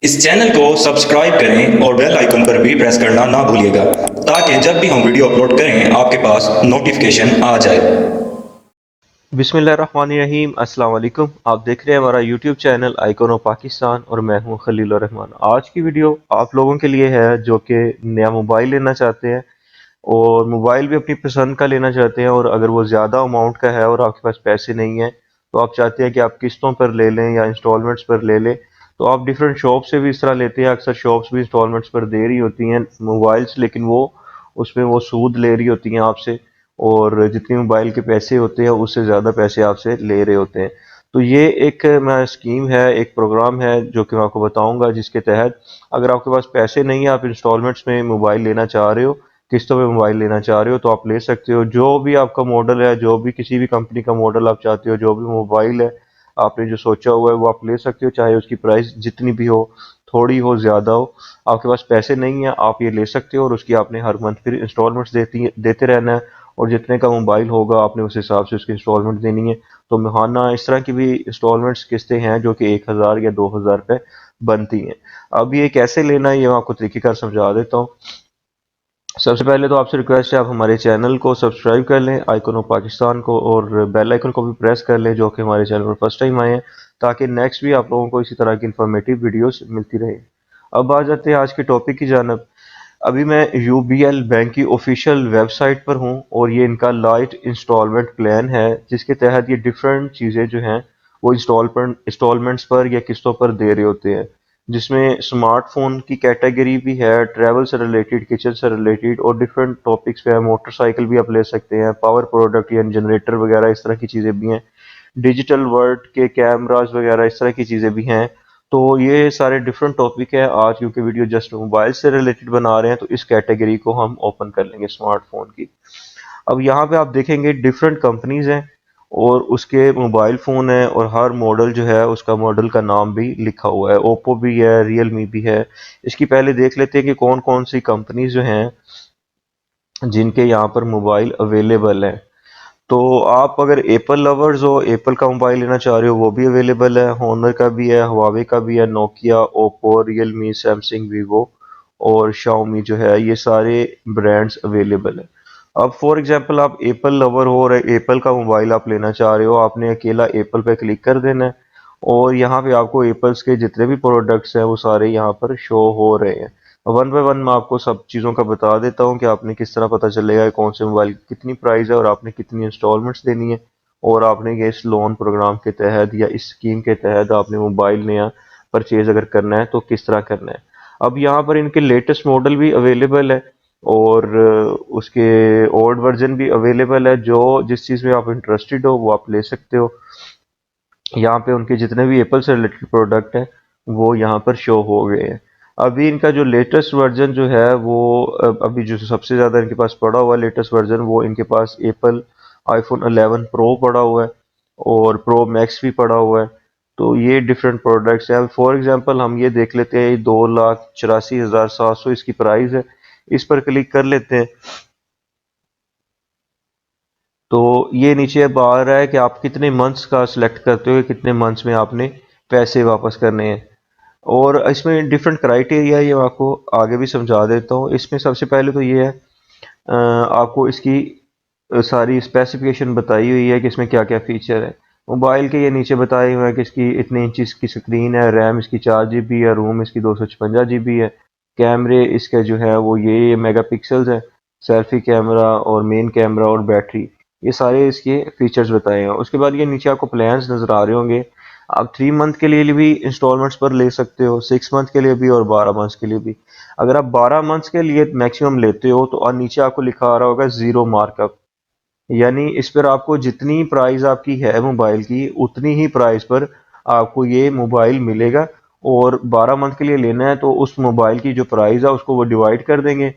इस चैनल को सब्सक्राइब करें और बेल आइकन पर भी प्रेस करना ना भूलिएगा ताकि जब भी हम वीडियो अपलोड करें आपके पास नोटिफिकेशन आ जाए। बिस्मिल्लाहिर्रहमानिर्रहीम। अस्सलाम वालेकुम। आप देख रहे हैं हमारा YouTube channel icon of Pakistan और मैं हूं खलील रहमान। आज की वीडियो आप लोगों के लिए है जो कि नया मोबाइल लेना चाहते हैं और मोबाइल भी अपनी पसंद का लेना चाहते हैं, और अगर वो ज़्यादा अमाउंट का है और आपके पास पैसे नहीं है तो आप चाहते हैं कि आप किस्तों पर ले लें या इंस्टॉलमेंट्स पर ले लें, तो आप डिफरेंट शॉप से भी इस तरह लेते हैं। अक्सर शॉप्स भी इंस्टॉलमेंट्स पर दे रही होती हैं मोबाइल्स, लेकिन वो उसमें वो सूद ले रही होती हैं आपसे, और जितनी मोबाइल के पैसे होते हैं उससे ज़्यादा पैसे आपसे ले रहे होते हैं। तो ये एक मैं स्कीम है, एक प्रोग्राम है जो कि मैं आपको बताऊंगा, जिसके तहत अगर आपके पास पैसे नहीं है, आप इंस्टॉलमेंट्स में मोबाइल लेना चाह रहे हो, किस्तों में मोबाइल लेना चाह रहे हो, तो आप ले सकते हो। जो भी आपका मॉडल है, जो भी किसी भी कंपनी का मॉडल आप चाहते हो, जो भी मोबाइल है आपने जो सोचा हुआ है वो आप ले सकते हो, चाहे उसकी प्राइस जितनी भी हो, थोड़ी हो ज़्यादा हो। आपके पास पैसे नहीं है आप ये ले सकते हो, और उसकी आपने हर मंथ फिर इंस्टॉलमेंट्स देते रहना है, और जितने का मोबाइल होगा आपने उस हिसाब से उसकी इंस्टॉलमेंट देनी है। तो महाना इस तरह की भी इंस्टॉलमेंट्स किस्तें हैं जो कि 1,000 या 2,000 रुपये बनती हैं। अब ये कैसे लेना है ये मैं आपको तरीकेकार समझा देता हूँ। सबसे पहले तो आपसे रिक्वेस्ट है, आप हमारे चैनल को सब्सक्राइब कर लें, आइकॉन ऑफ पाकिस्तान को, और बेल आइकन को भी प्रेस कर लें जो कि हमारे चैनल पर फर्स्ट टाइम आए हैं, ताकि नेक्स्ट भी आप लोगों को इसी तरह की इंफॉर्मेटिव वीडियोस मिलती रहे। अब आ जाते हैं आज के टॉपिक की जानब। अभी मैं यूबीएल बैंक की ऑफिशियल वेबसाइट पर हूं, और ये इनका लाइट इंस्टॉलमेंट प्लान है, जिसके तहत ये डिफरेंट चीज़ें जो हैं वो इंस्टॉलमेंट्स पर या किस्तों पर दे रहे होते हैं, जिसमें स्मार्टफोन की कैटेगरी भी है, ट्रैवल से रिलेटेड, किचन से रिलेटेड, और डिफरेंट टॉपिक्स पे है। मोटरसाइकिल भी आप ले सकते हैं, पावर प्रोडक्ट या जनरेटर वगैरह इस तरह की चीज़ें भी हैं, डिजिटल वर्ल्ड के कैमरास वगैरह इस तरह की चीज़ें भी हैं। तो ये सारे डिफरेंट टॉपिक है। आज क्योंकि वीडियो जस्ट मोबाइल से रिलेटेड बना रहे हैं तो इस कैटेगरी को हम ओपन कर लेंगे, स्मार्टफोन की। अब यहाँ पे आप देखेंगे डिफरेंट कंपनीज हैं और उसके मोबाइल फ़ोन है, और हर मॉडल जो है उसका मॉडल का नाम भी लिखा हुआ है। ओप्पो भी है, रियलमी भी है। इसकी पहले देख लेते हैं कि कौन कौन सी कंपनीज जो हैं जिनके यहाँ पर मोबाइल अवेलेबल है। तो आप अगर एप्पल लवर्स हो, एप्पल का मोबाइल लेना चाह रहे हो, वो भी अवेलेबल है। होनर का भी है, हुआवे का भी है, Nokia, Oppo, Realme, Samsung, Vivo और शाओमी जो है, ये सारे ब्रांड्स अवेलेबल है। अब फॉर एग्जांपल आप एप्पल लवर हो और एप्पल का मोबाइल आप लेना चाह रहे हो, आपने अकेला एप्पल पे क्लिक कर देना है, और यहाँ पे आपको एप्पल्स के जितने भी प्रोडक्ट्स हैं वो सारे यहाँ पर शो हो रहे हैं। वन बाय वन मैं आपको सब चीज़ों का बता देता हूँ कि आपने किस तरह पता चलेगा कि कौन से मोबाइल की कितनी प्राइस है और आपने कितनी इंस्टॉलमेंट्स देनी है, और आपने ये इस लोन प्रोग्राम के तहत या इस स्कीम के तहत आपने मोबाइल नया परचेज अगर करना है तो किस तरह करना है। अब यहाँ पर इनके लेटेस्ट मॉडल भी अवेलेबल है, और उसके ओल्ड वर्जन भी अवेलेबल है। जो जिस चीज़ में आप इंटरेस्टेड हो वो आप ले सकते हो। यहाँ पे उनके जितने भी एप्पल से रिलेटेड प्रोडक्ट हैं वो यहाँ पर शो हो गए हैं। अभी इनका जो लेटेस्ट वर्जन जो है वो अभी जो सबसे ज़्यादा इनके पास पड़ा हुआ है लेटेस्ट वर्जन, वो इनके पास एप्पल आईफोन 11 प्रो पड़ा हुआ है, और प्रो मैक्स भी पड़ा हुआ है। तो ये डिफरेंट प्रोडक्ट्स हैं। फॉर एग्जांपल हम ये देख लेते हैं, 2,84,700 इसकी प्राइस है। इस पर क्लिक कर लेते हैं तो ये नीचे अब आ रहा है कि आप कितने मंथ्स का सिलेक्ट करते हो, कितने मंथ्स में आपने पैसे वापस करने हैं। और इसमें डिफरेंट क्राइटेरिया है, ये मैं आपको आगे भी समझा देता हूँ। इसमें सबसे पहले तो ये है, आपको इसकी सारी स्पेसिफिकेशन बताई हुई है कि इसमें क्या क्या फीचर है। मोबाइल के ये नीचे बताए हुए हैं कि इसकी इतने इंच की स्क्रीन है, रैम इसकी 4 GB है, रोम इसकी 256 GB है, कैमरे इसके जो है वो ये मेगापिक्सल्स है, सेल्फी कैमरा और मेन कैमरा और बैटरी, ये सारे इसके फीचर्स बताए हैं। उसके बाद ये नीचे आपको प्लान्स नज़र आ रहे होंगे। आप 3 मंथ के लिए भी इंस्टॉलमेंट्स पर ले सकते हो, 6 मंथ के लिए भी और 12 मंथ्स के लिए भी। अगर आप 12 मंथ्स के लिए मैक्सिमम लेते हो तो नीचे आपको लिखा आ रहा होगा जीरो मार्कअप, यानी इस पर आपको जितनी प्राइस आपकी है मोबाइल की उतनी ही प्राइस पर आपको ये मोबाइल मिलेगा। और 12 मंथ के लिए लेना है तो उस मोबाइल की जो प्राइस है उसको वो डिवाइड कर देंगे,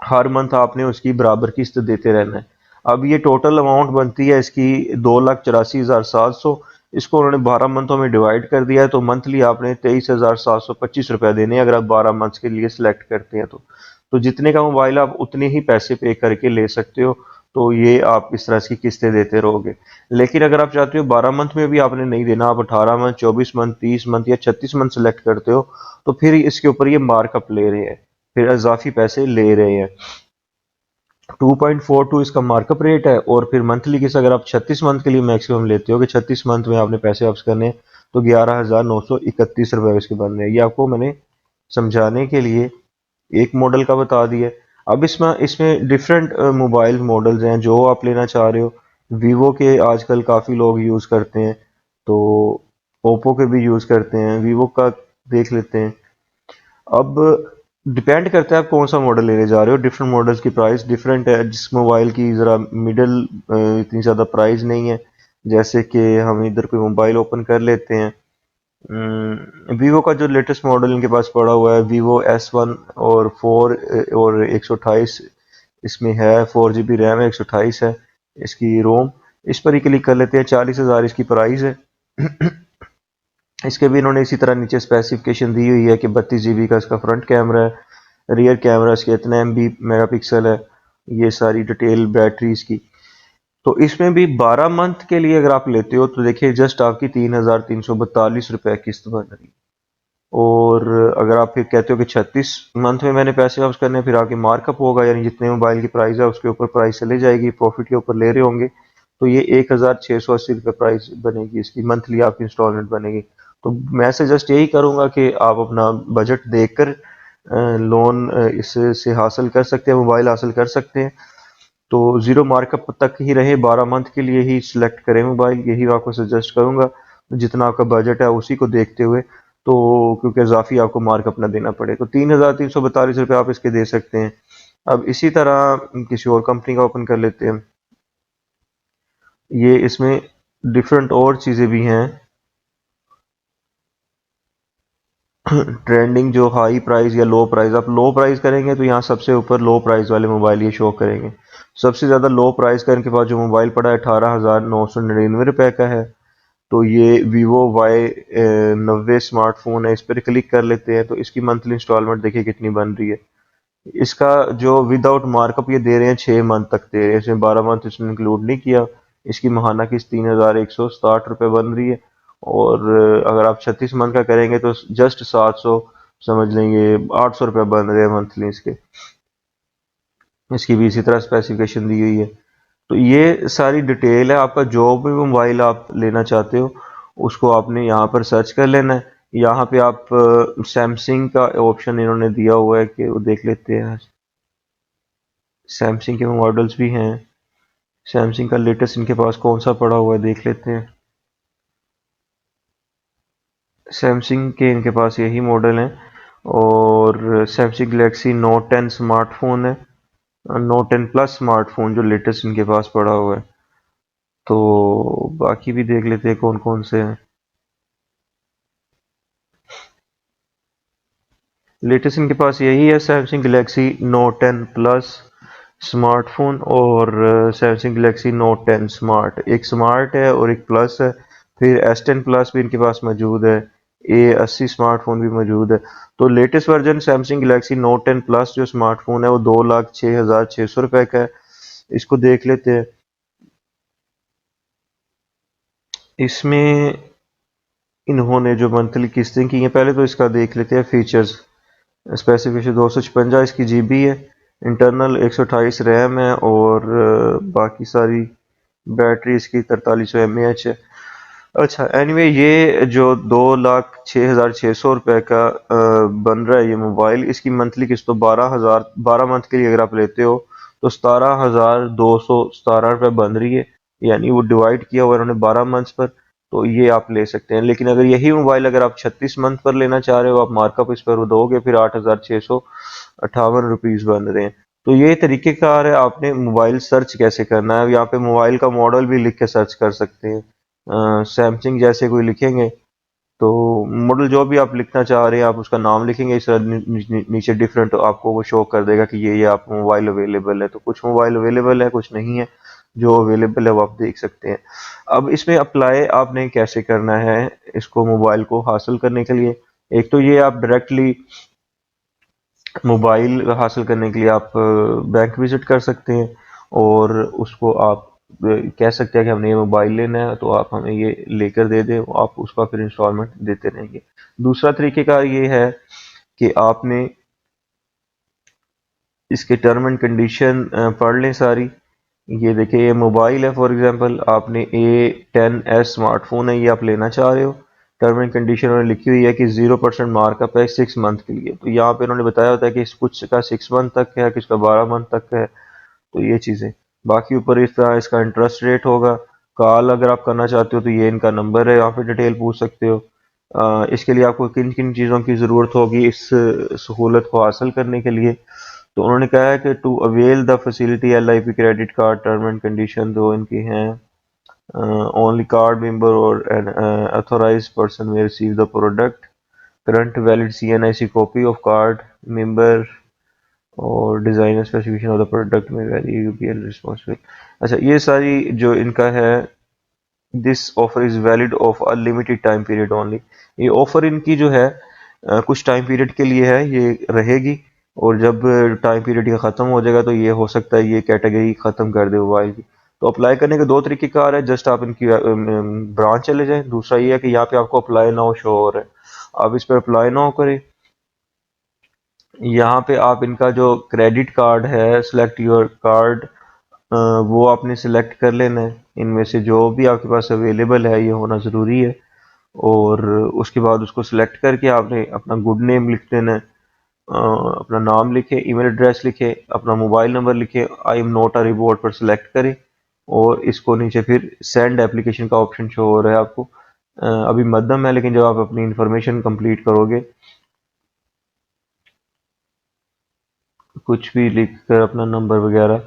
हर मंथ आपने उसकी बराबर किस्त देते रहना है। अब ये टोटल अमाउंट बनती है इसकी 2,84,700। इसको उन्होंने 12 मंथों में डिवाइड कर दिया है, तो मंथली आपने 23,725 रुपये देने हैं अगर आप 12 मंथ्स के लिए सिलेक्ट करते हैं तो जितने का मोबाइल आप उतने ही पैसे पे करके ले सकते हो। तो ये आप इस तरह इसकी किस्तें देते रहोगे। लेकिन अगर आप चाहते हो 12 मंथ में भी आपने नहीं देना, आप 18 मंथ, 24 मंथ, 30 मंथ या 36 मंथ सेलेक्ट करते हो, तो फिर इसके ऊपर ये मार्कअप ले रहे हैं, फिर इजाफी पैसे ले रहे हैं। 2.42 इसका मार्कअप रेट है। और फिर मंथली किस्त अगर आप 36 मंथ के लिए मैक्सिमम लेते हो कि 36 मंथ में आपने पैसे वापस करने हैं, तो 11,931 रुपए इसके बन रहे हैं। ये आपको मैंने समझाने के लिए एक मॉडल का बता दिया। अब इसमें इसमें डिफरेंट मोबाइल मॉडल्स हैं जो आप लेना चाह रहे हो। वीवो के आजकल काफ़ी लोग यूज़ करते हैं, तो ओप्पो के भी यूज़ करते हैं, वीवो का देख लेते हैं। अब डिपेंड करता है आप कौन सा मॉडल लेने जा रहे हो। डिफरेंट मॉडल्स की प्राइस डिफरेंट है। जिस मोबाइल की ज़रा मिडल इतनी ज़्यादा प्राइस नहीं है, जैसे कि हम इधर पे मोबाइल ओपन कर लेते हैं। वीवो का जो लेटेस्ट मॉडल इनके पास पड़ा हुआ है, वीवो S1 और 4 और 128 इसमें है, 4 GB रैम है, 128 है इसकी रोम। इस पर ही क्लिक कर लेते हैं। 40,000 इसकी प्राइस है। इसके भी इन्होंने इसी तरह नीचे स्पेसिफिकेशन दी हुई है कि 32 GB का इसका फ्रंट कैमरा है, रियर कैमरा इसके इतना MB मेगापिक्सल है, ये सारी डिटेल बैटरी इसकी। तो इसमें भी 12 मंथ के लिए अगर आप लेते हो तो देखिए जस्ट आपकी 3,342 रुपए किस्त बन रही है। और अगर आप फिर कहते हो कि 36 मंथ में मैंने पैसे वापस करने हैं, फिर आपकी मार्कअप होगा, यानी जितने मोबाइल की प्राइस है उसके ऊपर प्राइस चले जाएगी, प्रॉफिट के ऊपर ले रहे होंगे, तो ये 1,680 रुपये प्राइस बनेगी इसकी, मंथली आपकी इंस्टॉलमेंट बनेगी। तो मैं सजेस्ट यही करूंगा कि आप अपना बजट देखकर लोन इससे हासिल कर सकते हैं, मोबाइल हासिल कर सकते हैं। तो जीरो मार्कअप तक ही रहे, 12 मंथ के लिए ही सिलेक्ट करें मोबाइल, यही मैं आपको सजेस्ट करूंगा। जितना आपका बजट है उसी को देखते हुए, तो क्योंकि इजाफी आपको मार्कअप ना देना पड़े, तो 3,342 रुपये आप इसके दे सकते हैं। अब इसी तरह किसी और कंपनी का ओपन कर लेते हैं। ये इसमें डिफरेंट और चीज़ें भी हैं। ट्रेंडिंग जो हाई प्राइस या लो प्राइस, आप लो प्राइस करेंगे तो यहाँ सबसे ऊपर लो प्राइस वाले मोबाइल ये शो करेंगे। सबसे ज़्यादा लो प्राइस का इनके पास जो मोबाइल पड़ा है 18,999 रुपये का है। तो ये वीवो Y90 स्मार्टफोन है। इस पर क्लिक कर लेते हैं तो इसकी मंथली इंस्टॉलमेंट देखिए कितनी बन रही है। इसका जो विदाउट मार्कअप ये दे रहे हैं 6 मंथ तक दे रहे हैं, इसमें 12 मंथ इसने इंक्लूड नहीं किया। इसकी माहाना किस्त 3,160 रुपये बन रही है। और अगर आप 36 मंथ का करेंगे तो जस्ट 700 समझ लेंगे, 800 रुपये बन रहे हैं मंथली इसके। इसकी भी इसी तरह स्पेसिफिकेशन दी हुई है। तो ये सारी डिटेल है। आपका जो भी मोबाइल आप लेना चाहते हो उसको आपने यहाँ पर सर्च कर लेना है। यहाँ पे आप सैमसंग का ऑप्शन इन्होंने दिया हुआ है कि वो देख लेते हैं। सैमसंग के मॉडल्स भी हैं। सैमसंग का लेटेस्ट इनके पास कौन सा पड़ा हुआ है देख लेते हैं। सैमसंग के इनके पास यही मॉडल है। और सैमसंग गैलेक्सी नोट 10 स्मार्टफोन है, नोट 10 प्लस स्मार्टफोन जो लेटेस्ट इनके पास पड़ा हुआ है। तो बाकी भी देख लेते हैं कौन कौन से हैं। लेटेस्ट इनके पास यही है, Samsung Galaxy note 10 plus smartphone और सैमसंग गैलेक्सी नोट 10 स्मार्ट। एक स्मार्ट है और एक प्लस है। फिर S10 प्लस भी इनके पास मौजूद है। A80 स्मार्टफोन भी मौजूद है। तो latest version Samsung Galaxy note 10 plus जो स्मार्टफोन है वो 2,06,600 रुपये का है। इसको देख लेते हैं। इसमें इन्होंने जो मंथली किस्तें की हैं, पहले तो इसका देख लेते हैं फीचर्स। स्पेसिफिकेशन 256 इसकी GB है, इंटरनल 128 रैम है और बाकी सारी बैटरी इसकी 4300 mAh है। अच्छा एनीवे ये जो 2,06,600 रुपये का बन रहा है ये मोबाइल, इसकी मंथली किस्त तो 12 मंथ के लिए अगर आप लेते हो तो 17,217 रुपये बन रही है। यानी वो डिवाइड किया हुआ है उन्होंने 12 मंथ्स पर, तो ये आप ले सकते हैं। लेकिन अगर यही मोबाइल अगर आप 36 मंथ पर लेना चाह रहे हो, आप मार्कअप इस पर दोगे, फिर 8,658 रुपीज़ बन रहे हैं। तो ये तरीकेकार है आपने मोबाइल सर्च कैसे करना है। यहाँ पे मोबाइल का मॉडल भी लिख के सर्च कर सकते हैं। सैमसंग जैसे कोई लिखेंगे तो मॉडल जो भी आप लिखना चाह रहे हैं आप उसका नाम लिखेंगे, इस तरह नीचे डिफरेंट आपको वो शो कर देगा कि ये आप मोबाइल अवेलेबल है। तो कुछ मोबाइल अवेलेबल है, कुछ नहीं है। जो अवेलेबल है वो आप देख सकते हैं। अब इसमें अप्लाई आपने कैसे करना है इसको मोबाइल को हासिल करने के लिए। एक तो ये आप डायरेक्टली मोबाइल हासिल करने के लिए आप बैंक विजिट कर सकते हैं। और उसको आप कह सकते हैं कि हमने ये मोबाइल लेना है तो आप हमें ये लेकर दे दें, आप उसका फिर इंस्टॉलमेंट देते रहेंगे। दूसरा तरीक़ेकार ये है कि आपने इसके टर्म एंड कंडीशन पढ़ लें सारी। ये देखिए, ये मोबाइल है, फॉर एग्जांपल आपने A10s स्मार्टफोन है, ये आप लेना चाह रहे हो। टर्म एंड कंडीशन उन्होंने लिखी हुई है कि 0% मार्कअप है 6 मंथ के लिए। तो यहाँ पे उन्होंने बताया होता है कि कुछ का 6 मंथ तक है, किसका 12 मंथ तक है। तो ये चीज़ें बाकी ऊपर इस तरह इसका इंटरेस्ट रेट होगा। कॉल अगर आप करना चाहते हो तो ये इनका नंबर है, यहाँ पे डिटेल पूछ सकते हो। इसके लिए आपको किन किन चीज़ों की ज़रूरत होगी इस सहूलत को हासिल करने के लिए। तो उन्होंने कहा है कि to avail the facility LIP credit card term and condition दो इनकी हैं। ओनली कार्ड मेंबर और एन अथोराइज्ड पर्सन में receive the product. Current valid CNIC copy of card member और designer specification of the product में very you be responsible. अच्छा, ये सारी जो इनका है, this offer is valid of a limited time period only. ये ऑफर इनकी जो है कुछ टाइम पीरियड के लिए है, ये रहेगी। और जब टाइम पीरियड ये ख़त्म हो जाएगा तो ये हो सकता है ये कैटेगरी ख़त्म कर दे मोबाइल की। तो अप्लाई करने के दो तरीक़ेकार है, जस्ट आप इनकी ब्रांच चले जाएं। दूसरा ये है कि यहाँ पे आपको अप्लाई नाउ शो हो रहा है, आप इस पर अप्लाई नाउ करें। यहाँ पे आप इनका जो क्रेडिट कार्ड है, सिलेक्ट योर कार्ड, वो आपने सिलेक्ट कर लेना है। इनमें से जो भी आपके पास अवेलेबल है ये होना ज़रूरी है। और उसके बाद उसको सिलेक्ट करके आपने अपना गुड नेम लिख देना है। अपना नाम लिखे, ईमेल एड्रेस लिखे, अपना मोबाइल नंबर लिखे, I am not a reward पर सिलेक्ट करें। और इसको नीचे फिर सेंड एप्लीकेशन का ऑप्शन शो हो रहा है आपको। अभी मध्यम है, लेकिन जब आप अपनी इंफॉर्मेशन कंप्लीट करोगे, कुछ भी लिख कर अपना नंबर वगैरह,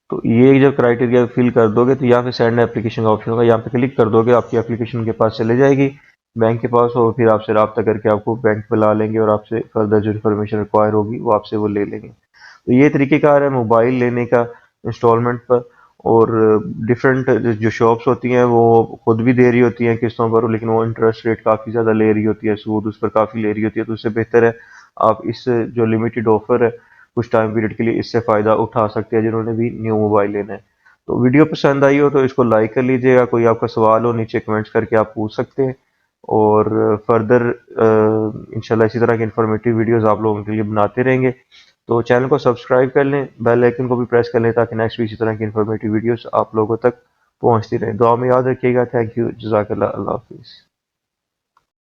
तो ये जब क्राइटेरिया फिल कर दोगे तो यहाँ पे सेंड एप्लीकेशन का ऑप्शन होगा, यहाँ पे क्लिक कर दोगे, आपकी एप्लीकेशन के पास चले जाएगी, बैंक के पास, और फिर आपसे रब्ता करके आपको बैंक बुला लेंगे और आपसे फर्दर जो इन्फॉर्मेशन रिक्वायर होगी वो आपसे वो ले लेंगे। तो ये तरीक़ेकार है मोबाइल लेने का इंस्टॉलमेंट पर। और डिफरेंट जो शॉप्स होती हैं वो खुद भी दे रही होती हैं किस्तों पर, लेकिन वो इंटरेस्ट रेट काफ़ी ज़्यादा ले रही होती है, सूद उस पर काफ़ी ले रही होती है। तो उससे बेहतर है आप इस जो लिमिटेड ऑफर है कुछ टाइम पीरियड के लिए, इससे फ़ायदा उठा सकते हैं जिन्होंने भी न्यू मोबाइल लेना है। तो वीडियो पसंद आई हो तो इसको लाइक कर लीजिएगा। कोई आपका सवाल हो नीचे कमेंट्स करके आप पूछ सकते हैं। और फर्दर इंशाल्लाह इसी तरह की इंफॉर्मेटिव वीडियोस आप लोगों के लिए बनाते रहेंगे। तो चैनल को सब्सक्राइब कर लें, बेल आइकन को भी प्रेस कर लें, ताकि नेक्स्ट भी इसी तरह की इंफॉर्मेटिव वीडियोस आप लोगों तक पहुंचती रहें। दुआ में याद रखिएगा। थैंक यू, जज़ाकल्लाह, अल्लाह हाफिज़।